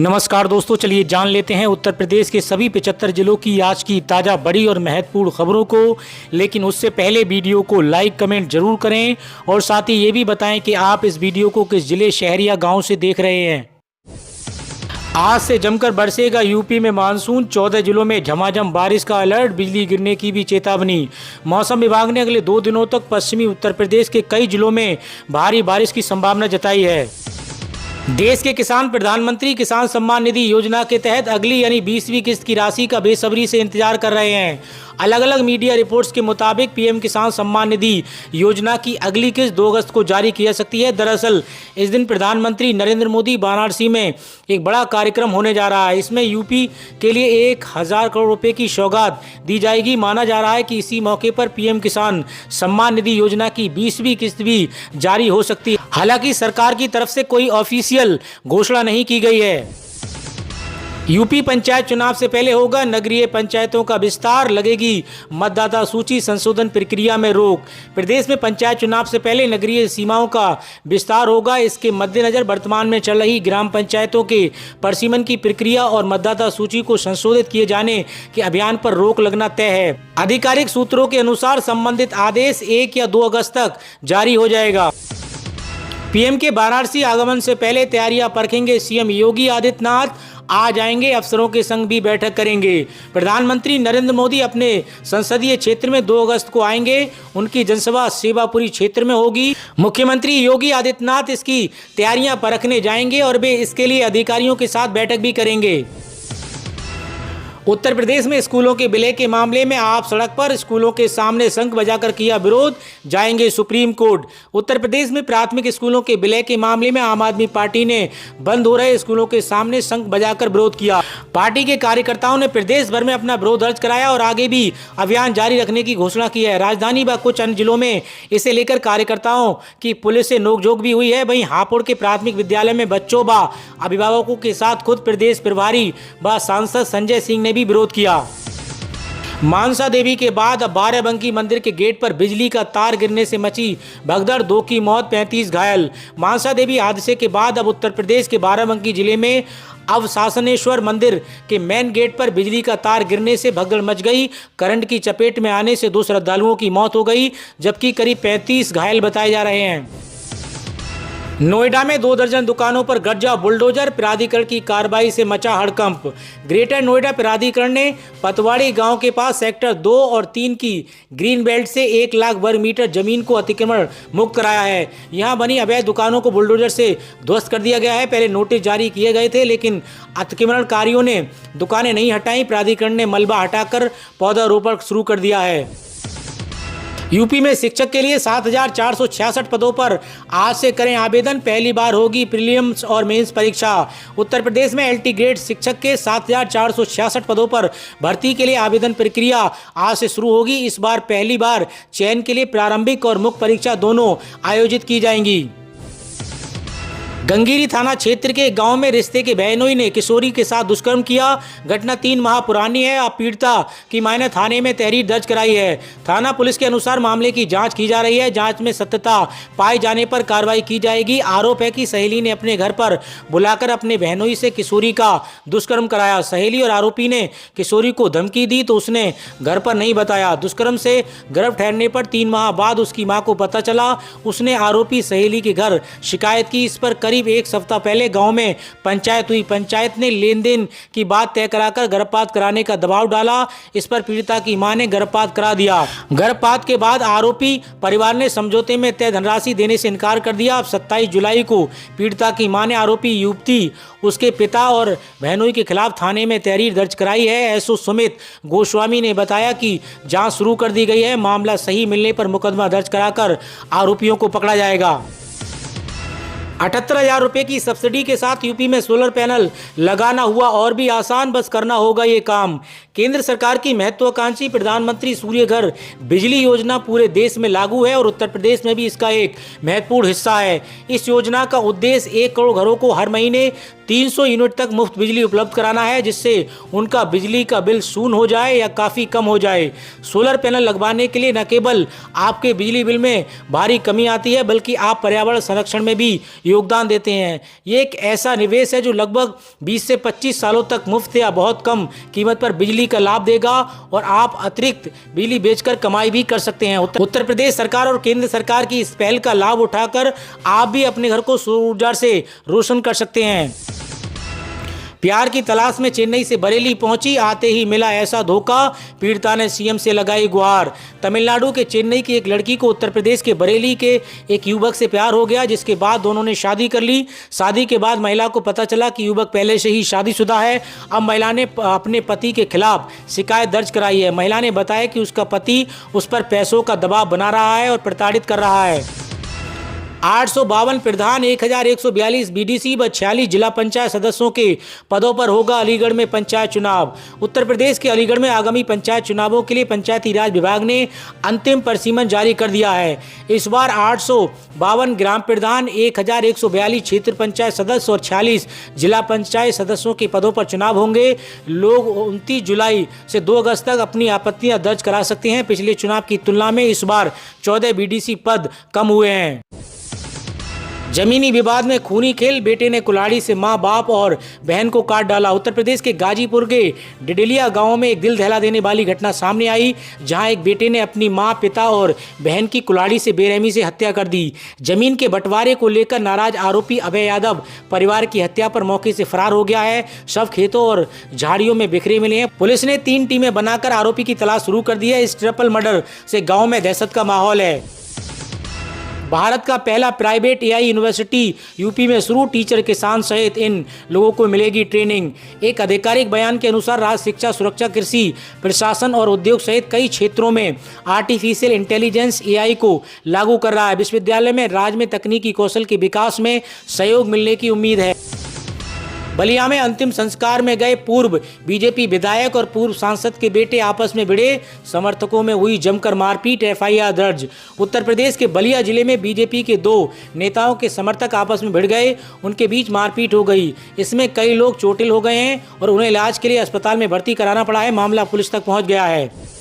नमस्कार दोस्तों, चलिए जान लेते हैं उत्तर प्रदेश के सभी 75 जिलों की आज की ताज़ा बड़ी और महत्वपूर्ण खबरों को। लेकिन उससे पहले वीडियो को लाइक कमेंट जरूर करें और साथ ही ये भी बताएं कि आप इस वीडियो को किस जिले, शहर या गांव से देख रहे हैं। आज से जमकर बरसेगा यूपी में मानसून, 14 जिलों में झमाझम बारिश का अलर्ट, बिजली गिरने की भी चेतावनी। मौसम विभाग ने अगले 2 दिनों तक पश्चिमी उत्तर प्रदेश के कई जिलों में भारी बारिश की संभावना जताई है। देश के किसान प्रधानमंत्री किसान सम्मान निधि योजना के तहत अगली यानी 20वीं किस्त की राशि का बेसब्री से इंतजार कर रहे हैं। अलग अलग मीडिया रिपोर्ट्स के मुताबिक पीएम किसान सम्मान निधि योजना की अगली किस्त 2 अगस्त को जारी की जा सकती है। दरअसल इस दिन प्रधानमंत्री नरेंद्र मोदी वाराणसी में एक बड़ा कार्यक्रम होने जा रहा है। इसमें यूपी के लिए 1000 करोड़ रुपए की सौगात दी जाएगी। माना जा रहा है कि इसी मौके पर पीएम किसान सम्मान निधि योजना की 20वीं किस्त भी जारी हो सकती है। हालांकि सरकार की तरफ से कोई ऑफिशियल घोषणा नहीं की गई है। यूपी पंचायत चुनाव से पहले होगा नगरीय पंचायतों का विस्तार, लगेगी मतदाता सूची संशोधन प्रक्रिया में रोक। प्रदेश में पंचायत चुनाव से पहले नगरीय सीमाओं का विस्तार होगा। इसके मद्देनजर वर्तमान में चल रही ग्राम पंचायतों के परिसीमन की प्रक्रिया और मतदाता सूची को संशोधित किए जाने के अभियान पर रोक लगना तय है। आधिकारिक सूत्रों के अनुसार संबंधित आदेश 1 या 2 अगस्त तक जारी हो जाएगा। पीएम के वाराणसी आगमन से पहले तैयारियां परखेंगे सीएम योगी आदित्यनाथ। आज आएंगे, अफसरों के संग भी बैठक करेंगे। प्रधानमंत्री नरेंद्र मोदी अपने संसदीय क्षेत्र में 2 अगस्त को आएंगे। उनकी जनसभा सेवापुरी क्षेत्र में होगी। मुख्यमंत्री योगी आदित्यनाथ इसकी तैयारियां परखने जाएंगे और वे इसके लिए अधिकारियों के साथ बैठक भी करेंगे। उत्तर प्रदेश में स्कूलों के विलय के मामले में आप सड़क पर, स्कूलों के सामने शंख बजाकर किया विरोध, जाएंगे सुप्रीम कोर्ट। उत्तर प्रदेश में प्राथमिक स्कूलों के विलय के मामले में आम आदमी पार्टी ने बंद हो रहे स्कूलों के सामने शंख बजाकर विरोध किया। पार्टी के कार्यकर्ताओं ने प्रदेश भर में अपना विरोध दर्ज कराया और आगे भी अभियान जारी रखने की घोषणा की है। राजधानी व कुछ अन्य जिलों में इसे लेकर कार्यकर्ताओं की पुलिस से नोकझोंक भी हुई है। वहीं हापुड़ के प्राथमिक विद्यालय में बच्चों व अभिभावकों के साथ खुद प्रदेश प्रभारी व सांसद संजय सिंह ने भी विरोध किया। मानसा देवी के बाद अब बाराबंकी मंदिर के गेट पर बिजली का तार गिरने से मची भगदड़, 2 की मौत, 35 घायल। मानसा देवी हादसे के बाद अब उत्तर प्रदेश के बाराबंकी जिले में अवसासनेश्वर मंदिर के मेन गेट पर बिजली का तार गिरने से भगदड़ मच गई। करंट की चपेट में आने से 2 श्रद्धालुओं की मौत हो गई, जबकि करीब 35 घायल बताए जा रहे हैं। नोएडा में 2 दर्जन दुकानों पर गरजा बुलडोजर, प्राधिकरण की कार्रवाई से मचा हड़कंप। ग्रेटर नोएडा प्राधिकरण ने पतवाड़ी गांव के पास सेक्टर 2 और 3 की ग्रीन बेल्ट से 1 लाख वर्ग मीटर जमीन को अतिक्रमण मुक्त कराया है। यहां बनी अवैध दुकानों को बुलडोजर से ध्वस्त कर दिया गया है। पहले नोटिस जारी किए गए थे, लेकिन अतिक्रमणकारियों ने दुकानें नहीं हटाई। प्राधिकरण ने मलबा हटाकर पौधारोपण शुरू कर दिया है। यूपी में शिक्षक के लिए 7466 पदों पर आज से करें आवेदन। पहली बार होगी प्रीलिम्स और मेंस परीक्षा। उत्तर प्रदेश में एलटी ग्रेड शिक्षक के 7466 पदों पर भर्ती के लिए आवेदन प्रक्रिया आज से शुरू होगी। इस बार पहली बार चयन के लिए प्रारंभिक और मुख्य परीक्षा दोनों आयोजित की जाएंगी। गंगीरी थाना क्षेत्र के गांव में रिश्ते के बहनोई ने किशोरी के साथ दुष्कर्म किया। घटना 3 माह पुरानी है। अब पीड़िता की मां ने थाने में तहरीर दर्ज कराई है। थाना पुलिस के अनुसार मामले की जांच की जा रही है। जांच में सत्यता पाए जाने पर कार्रवाई की जाएगी। आरोप है कि सहेली ने अपने घर पर बुलाकर अपने बहनोई से किशोरी का दुष्कर्म कराया। सहेली और आरोपी ने किशोरी को धमकी दी तो उसने घर पर नहीं बताया। दुष्कर्म से गर्भ ठहरने पर 3 माह बाद उसकी मां को पता चला। उसने आरोपी सहेली के घर शिकायत की। इस पर करीब 1 सप्ताह पहले गांव में पंचायत हुई। पंचायत ने लेन देन की बात तय कराकर गर्भपात कराने का दबाव डाला। इस पर पीड़िता की मां ने गर्भपात करा दिया। गर्भपात के बाद आरोपी परिवार ने समझौते में तय धनराशि देने से इनकार कर दिया। अब 27 जुलाई को पीड़िता की मां ने आरोपी युवती, उसके पिता और बहनोई के खिलाफ थाने में तहरीर दर्ज कराई है। एसओ सुमित गोस्वामी ने बताया कि जांच शुरू कर दी गई है। मामला सही मिलने पर मुकदमा दर्ज कराकर आरोपियों को पकड़ा जाएगा। 78,000 रुपये की सब्सिडी के साथ यूपी में सोलर पैनल लगाना हुआ और भी आसान, बस करना होगा ये काम। केंद्र सरकार की महत्वाकांक्षी प्रधानमंत्री सूर्य घर बिजली योजना पूरे देश में लागू है और उत्तर प्रदेश में भी इसका एक महत्वपूर्ण हिस्सा है। इस योजना का उद्देश्य 1 करोड़ घरों को हर महीने 300 यूनिट तक मुफ्त बिजली उपलब्ध कराना है, जिससे उनका बिजली का बिल शून्य हो जाए या काफ़ी कम हो जाए। सोलर पैनल लगवाने के लिए न केवल आपके बिजली बिल में भारी कमी आती है, बल्कि आप पर्यावरण संरक्षण में भी योगदान देते हैं। ये एक ऐसा निवेश है जो लगभग 20 से 25 सालों तक मुफ्त या बहुत कम कीमत पर बिजली का लाभ देगा और आप अतिरिक्त बिजली बेचकर कमाई भी कर सकते हैं। उत्तर प्रदेश सरकार और केंद्र सरकार की इस पहल का लाभ उठाकर आप भी अपने घर को सौर ऊर्जा से रोशन कर सकते हैं। प्यार की तलाश में चेन्नई से बरेली पहुंची, आते ही मिला ऐसा धोखा, पीड़िता ने सीएम से लगाई गुहार। तमिलनाडु के चेन्नई की एक लड़की को उत्तर प्रदेश के बरेली के एक युवक से प्यार हो गया, जिसके बाद दोनों ने शादी कर ली। शादी के बाद महिला को पता चला कि युवक पहले से ही शादीशुदा है। अब महिला ने अपने पति के खिलाफ शिकायत दर्ज कराई है। महिला ने बताया कि उसका पति उस पर पैसों का दबाव बना रहा है और प्रताड़ित कर रहा है। 852 प्रधान, 1142 बीडीसी व 46 जिला पंचायत सदस्यों के पदों पर होगा अलीगढ़ में पंचायत चुनाव। उत्तर प्रदेश के अलीगढ़ में आगामी पंचायत चुनावों के लिए पंचायती राज विभाग ने अंतिम परिसीमन जारी कर दिया है। इस बार 852 ग्राम प्रधान, 1142 क्षेत्र पंचायत सदस्य और 46 जिला पंचायत सदस्यों के पदों पर चुनाव होंगे। लोग 29 जुलाई से 2 अगस्त तक अपनी आपत्तियां दर्ज करा सकते हैं। पिछले चुनाव की तुलना में इस बार 14 बीडीसी पद कम हुए हैं। जमीनी विवाद में खूनी खेल, बेटे ने कुल्हाड़ी से मां, बाप और बहन को काट डाला। उत्तर प्रदेश के गाजीपुर के डिडलिया गांव में एक दिल दहला देने वाली घटना सामने आई, जहां एक बेटे ने अपनी मां, पिता और बहन की कुल्हाड़ी से बेरहमी से हत्या कर दी। जमीन के बंटवारे को लेकर नाराज आरोपी अभय यादव परिवार की हत्या पर मौके से फरार हो गया है। शव खेतों और झाड़ियों में बिखरे मिले हैं। पुलिस ने 3 टीमें बनाकर आरोपी की तलाश शुरू कर दी है। इस ट्रिपल मर्डर से गाँव में दहशत का माहौल है। भारत का पहला प्राइवेट एआई यूनिवर्सिटी यूपी में शुरू, टीचर, किसान सहित इन लोगों को मिलेगी ट्रेनिंग। एक आधिकारिक बयान के अनुसार राज्य शिक्षा, सुरक्षा, कृषि, प्रशासन और उद्योग सहित कई क्षेत्रों में आर्टिफिशियल इंटेलिजेंस एआई को लागू कर रहा है। विश्वविद्यालय में राज्य में तकनीकी कौशल के विकास में सहयोग मिलने की उम्मीद है। बलिया में अंतिम संस्कार में गए पूर्व बीजेपी विधायक और पूर्व सांसद के बेटे आपस में भिड़े, समर्थकों में हुई जमकर मारपीट, एफआईआर दर्ज। उत्तर प्रदेश के बलिया जिले में बीजेपी के 2 नेताओं के समर्थक आपस में भिड़ गए, उनके बीच मारपीट हो गई। इसमें कई लोग चोटिल हो गए हैं और उन्हें इलाज के लिए अस्पताल में भर्ती कराना पड़ा है। मामला पुलिस तक पहुंच गया है।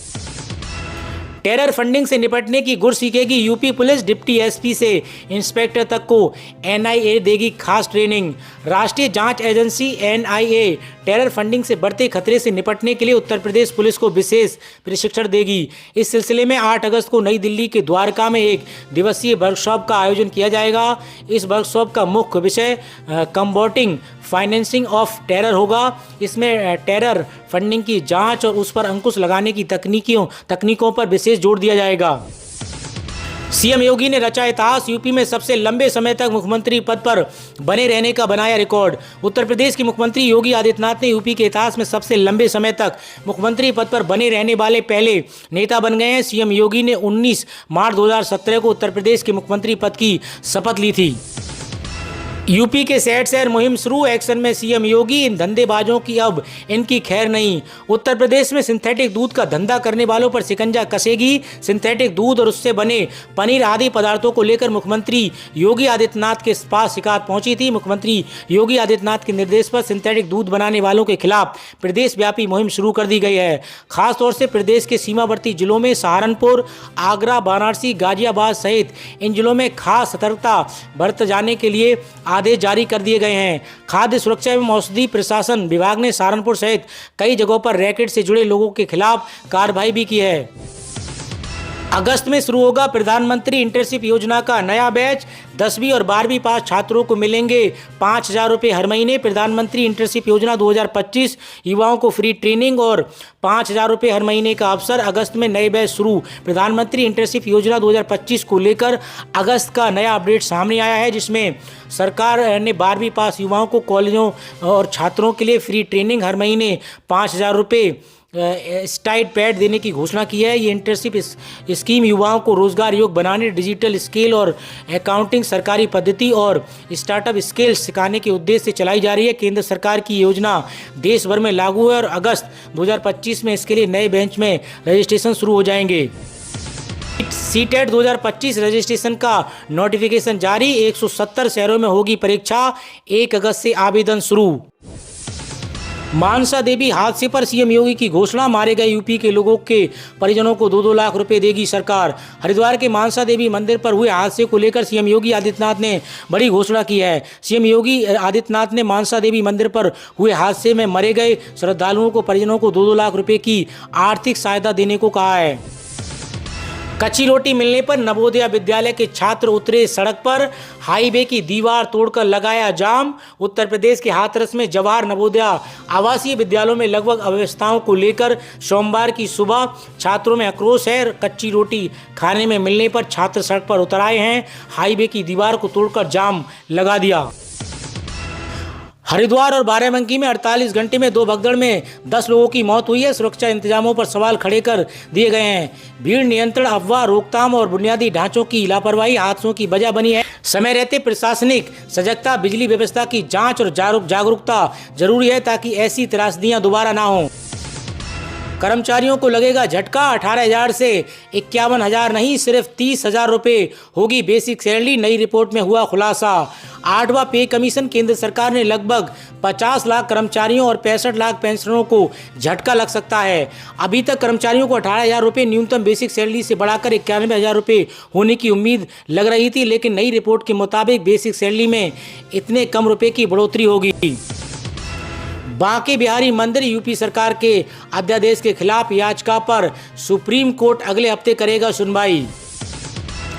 टेरर फंडिंग से निपटने की गुर सीखेगी यूपी पुलिस, डिप्टी एसपी से इंस्पेक्टर तक को एनआईए देगी खास ट्रेनिंग। राष्ट्रीय जांच एजेंसी एनआईए टेरर फंडिंग से बढ़ते खतरे से निपटने के लिए उत्तर प्रदेश पुलिस को विशेष प्रशिक्षण देगी। इस सिलसिले में 8 अगस्त को नई दिल्ली के द्वारका में एक दिवसीय वर्कशॉप का आयोजन किया जाएगा। इस वर्कशॉप का मुख्य विषय कम्बैटिंग फाइनेंसिंग ऑफ टेरर होगा। इसमें टेरर फंडिंग की जांच और उस पर अंकुश लगाने की तकनीकों पर विशेष जोर दिया जाएगा। सीएम योगी ने रचा इतिहास, यूपी में सबसे लंबे समय तक मुख्यमंत्री पद पर बने रहने का बनाया रिकॉर्ड। उत्तर प्रदेश के मुख्यमंत्री योगी आदित्यनाथ ने यूपी के इतिहास में सबसे लंबे समय तक मुख्यमंत्री पद पर बने रहने वाले पहले नेता बन गए हैं। सीएम योगी ने 19 मार्च 2017 को उत्तर प्रदेश के मुख्यमंत्री पद की शपथ ली थी। यूपी के शहर मुहिम शुरू, एक्शन में सीएम योगी, इन धंधेबाजों की अब इनकी खैर नहीं। उत्तर प्रदेश में सिंथेटिक दूध का धंधा करने वालों पर शिकंजा कसेगी। सिंथेटिक दूध और उससे बने पनीर आदि पदार्थों को लेकर मुख्यमंत्री योगी आदित्यनाथ के पास शिकायत पहुंची थी। मुख्यमंत्री योगी आदित्यनाथ के निर्देश पर सिंथेटिक दूध बनाने वालों के खिलाफ प्रदेश व्यापी मुहिम शुरू कर दी गई है। खासतौर से प्रदेश के सीमावर्ती जिलों में सहारनपुर, आगरा, वाराणसी, गाजियाबाद सहित इन जिलों में खास सतर्कता बरते जाने के लिए आदेश जारी कर दिए गए हैं। खाद्य सुरक्षा एवं औषधि प्रशासन विभाग ने सहारनपुर सहित कई जगहों पर रैकेट से जुड़े लोगों के खिलाफ कार्रवाई भी की है। अगस्त में शुरू होगा प्रधानमंत्री इंटर्नशिप योजना का नया बैच, 10वीं और 12वीं पास छात्रों को मिलेंगे 5,000 रुपये हर महीने। प्रधानमंत्री इंटर्नशिप योजना 2025 युवाओं को फ्री ट्रेनिंग और 5,000 रुपये हर महीने का अवसर। अगस्त में नए बैच शुरू। प्रधानमंत्री इंटर्नशिप योजना 2025 को लेकर अगस्त का नया अपडेट सामने आया है, जिसमें सरकार ने 12वीं पास युवाओं को कॉलेजों और छात्रों के लिए फ्री ट्रेनिंग, हर महीने 5,000 रुपये स्टाइड पैड देने की घोषणा की है। ये इंटर्नशिप स्कीम युवाओं को रोजगार योग्य बनाने, डिजिटल स्किल और अकाउंटिंग, सरकारी पद्धति और स्टार्टअप स्किल सिखाने के उद्देश्य से चलाई जा रही है। केंद्र सरकार की योजना देश भर में लागू है और अगस्त 2025 में इसके लिए नए बेंच में रजिस्ट्रेशन शुरू हो जाएंगे। सीटेट 2025 रजिस्ट्रेशन का नोटिफिकेशन जारी। 170 शहरों में होगी परीक्षा। 1 अगस्त से आवेदन शुरू। मानसा देवी हादसे पर सीएम योगी की घोषणा। मारे गए यूपी के लोगों के परिजनों को 2-2 लाख रुपए देगी सरकार। हरिद्वार के मानसा देवी मंदिर पर हुए हादसे को लेकर सीएम योगी आदित्यनाथ ने बड़ी घोषणा की है। सीएम योगी आदित्यनाथ ने मानसा देवी मंदिर पर हुए हादसे में मरे गए श्रद्धालुओं को परिजनों को 2-2 लाख रुपए की आर्थिक सहायता देने को कहा है। कच्ची रोटी मिलने पर नवोदय विद्यालय के छात्र उतरे सड़क पर। हाईवे की दीवार तोड़कर लगाया जाम। उत्तर प्रदेश के हाथरस में जवाहर नवोदय आवासीय विद्यालयों में लगभग अव्यवस्थाओं को लेकर सोमवार की सुबह छात्रों में आक्रोश है। कच्ची रोटी खाने में मिलने पर छात्र सड़क पर उतर आए हैं। हाईवे की दीवार को तोड़कर जाम लगा दिया। हरिद्वार और बाराबंकी में 48 घंटे में 2 भगदड़ में 10 लोगों की मौत हुई है। सुरक्षा इंतजामों पर सवाल खड़े कर दिए गए हैं। भीड़ नियंत्रण, अफवाह रोकथाम और बुनियादी ढांचों की लापरवाही हादसों की वजह बनी है। समय रहते प्रशासनिक सजगता, बिजली व्यवस्था की जांच और जागरूकता जरूरी है ताकि ऐसी त्रासदियां दोबारा ना हों। कर्मचारियों को लगेगा झटका। 18,000 से 51,000 नहीं, सिर्फ 30,000 रुपये होगी बेसिक सैलरी। नई रिपोर्ट में हुआ खुलासा। 8वां पे कमीशन। केंद्र सरकार ने लगभग 50 लाख कर्मचारियों और 65 लाख पेंशनरों को झटका लग सकता है। अभी तक कर्मचारियों को 18,000 रुपये न्यूनतम बेसिक सैलरी से बढ़ाकर 91,000 रुपये होने की उम्मीद लग रही थी, लेकिन नई रिपोर्ट के मुताबिक बेसिक सैलरी में इतने कम रुपये की बढ़ोतरी होगी। बांके बिहारी मंदिर यूपी सरकार के अध्यादेश के खिलाफ याचिका पर सुप्रीम कोर्ट अगले हफ्ते करेगा सुनवाई।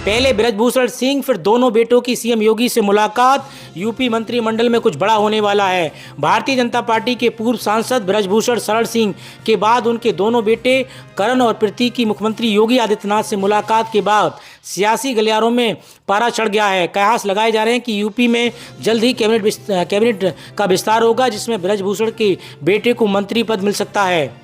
पहले बृजभूषण सिंह, फिर दोनों बेटों की सीएम योगी से मुलाकात। यूपी मंत्रिमंडल में कुछ बड़ा होने वाला है। भारतीय जनता पार्टी के पूर्व सांसद बृजभूषण शरण सिंह के बाद उनके दोनों बेटे करण और प्रीति की मुख्यमंत्री योगी आदित्यनाथ से मुलाकात के बाद सियासी गलियारों में पारा चढ़ गया है। कयास लगाए जा रहे हैं कि यूपी में जल्द ही कैबिनेट का विस्तार होगा, जिसमें बृजभूषण के बेटे को मंत्री पद मिल सकता है।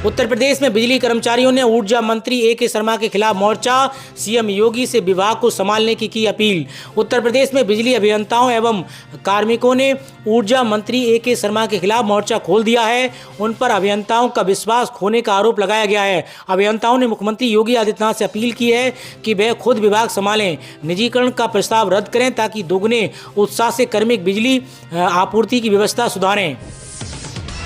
उत्तर प्रदेश में बिजली कर्मचारियों ने ऊर्जा मंत्री ए.के. शर्मा के खिलाफ मोर्चा। सीएम योगी से विभाग को संभालने की अपील। उत्तर प्रदेश में बिजली अभियंताओं एवं कार्मिकों ने ऊर्जा मंत्री ए.के. शर्मा के खिलाफ मोर्चा खोल दिया है। उन पर अभियंताओं का विश्वास खोने का आरोप लगाया गया है। अभियंताओं ने मुख्यमंत्री योगी आदित्यनाथ से अपील की है कि वह खुद विभाग संभालें, निजीकरण का प्रस्ताव रद्द करें ताकि दोगुने उत्साह से कार्मिक बिजली आपूर्ति की व्यवस्था सुधारें।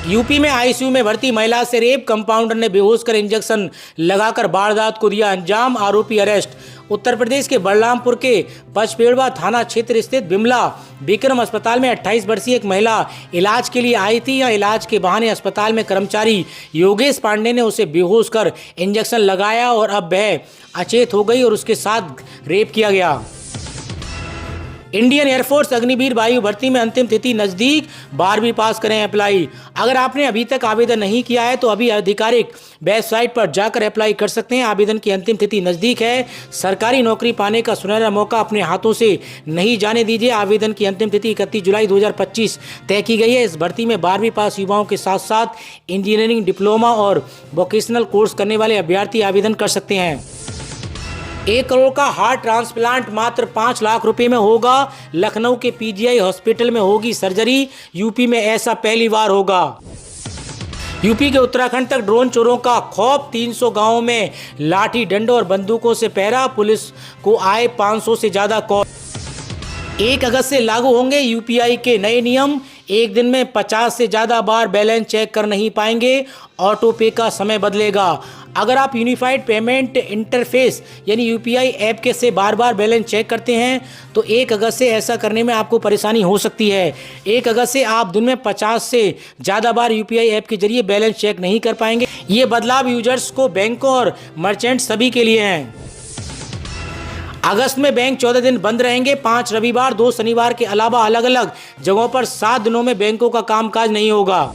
यूपी में आईसीयू में भर्ती महिला से रेप। कंपाउंडर ने बेहोश कर इंजेक्शन लगाकर वारदात को दिया अंजाम। आरोपी अरेस्ट। उत्तर प्रदेश के बलरामपुर के पचपेड़वा थाना क्षेत्र स्थित बिमला विक्रम अस्पताल में 28 वर्षीय एक महिला इलाज के लिए आई थी। इलाज के बहाने अस्पताल में कर्मचारी योगेश पांडे ने उसे बेहोश कर इंजेक्शन लगाया और अब वह अचेत हो गई और उसके साथ रेप किया गया। इंडियन एयरफोर्स अग्निवीर वायु भर्ती में अंतिम तिथि नजदीक। 12वीं पास करें अप्लाई। अगर आपने अभी तक आवेदन नहीं किया है तो अभी आधिकारिक वेबसाइट पर जाकर अप्लाई कर सकते हैं। आवेदन की अंतिम तिथि नजदीक है। सरकारी नौकरी पाने का सुनहरा मौका अपने हाथों से नहीं जाने दीजिए। आवेदन की अंतिम तिथि 31 जुलाई 2025 तय की गई है। इस भर्ती में 12वीं पास युवाओं के साथ साथ इंजीनियरिंग, डिप्लोमा और वोकेशनल कोर्स करने वाले अभ्यर्थी आवेदन कर सकते हैं। 1 करोड़ का हार्ट ट्रांसप्लांट मात्र 5 लाख रुपए में होगा। लखनऊ के पीजीआई हॉस्पिटल में होगी सर्जरी। यूपी में ऐसा पहली बार होगा। यूपी के उत्तराखंड तक ड्रोन चोरों का खौफ। 300 गांवों में लाठी डंडों और बंदूकों से पहरा। पुलिस को आए 500 से ज्यादा कॉल। 1 अगस्त से लागू होंगे यूपीआई के नए नियम। एक दिन में 50 से ज़्यादा बार बैलेंस चेक कर नहीं पाएंगे। ऑटो पे का समय बदलेगा। अगर आप यूनिफाइड पेमेंट इंटरफेस यानी यूपीआई ऐप के से बार बार बैलेंस चेक करते हैं तो 1 अगस्त से ऐसा करने में आपको परेशानी हो सकती है। 1 अगस्त से आप दिन में 50 से ज़्यादा बार यूपीआई ऐप के जरिए बैलेंस चेक नहीं कर पाएंगे। ये बदलाव यूजर्स को, बैंकों और मर्चेंट सभी के लिए हैं। अगस्त में बैंक 14 दिन बंद रहेंगे। 5 रविवार, 2 शनिवार के अलावा अलग अलग जगहों पर 7 दिनों में बैंकों का कामकाज नहीं होगा।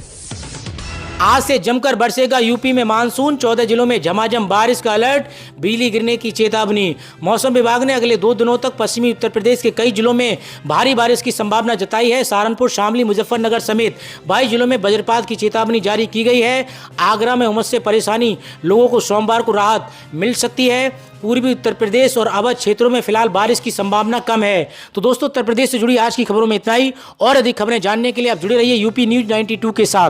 आज से जमकर बरसेगा यूपी में मानसून। 14 जिलों में झमाझम बारिश का अलर्ट। बिजली गिरने की चेतावनी। मौसम विभाग ने अगले 2 दिनों तक पश्चिमी उत्तर प्रदेश के कई जिलों में भारी बारिश की संभावना जताई है। सहारनपुर, शामली, मुजफ्फरनगर समेत 22 जिलों में वज्रपात की चेतावनी जारी की गई है। आगरा में उमस से परेशानी, लोगों को सोमवार को राहत मिल सकती है। पूर्वी उत्तर प्रदेश और अवध क्षेत्रों में फिलहाल बारिश की संभावना कम है। तो दोस्तों, उत्तर प्रदेश से जुड़ी आज की खबरों में इतना ही। और अधिक खबरें जानने के लिए आप जुड़े रहिए यूपी न्यूज़ 92 के साथ।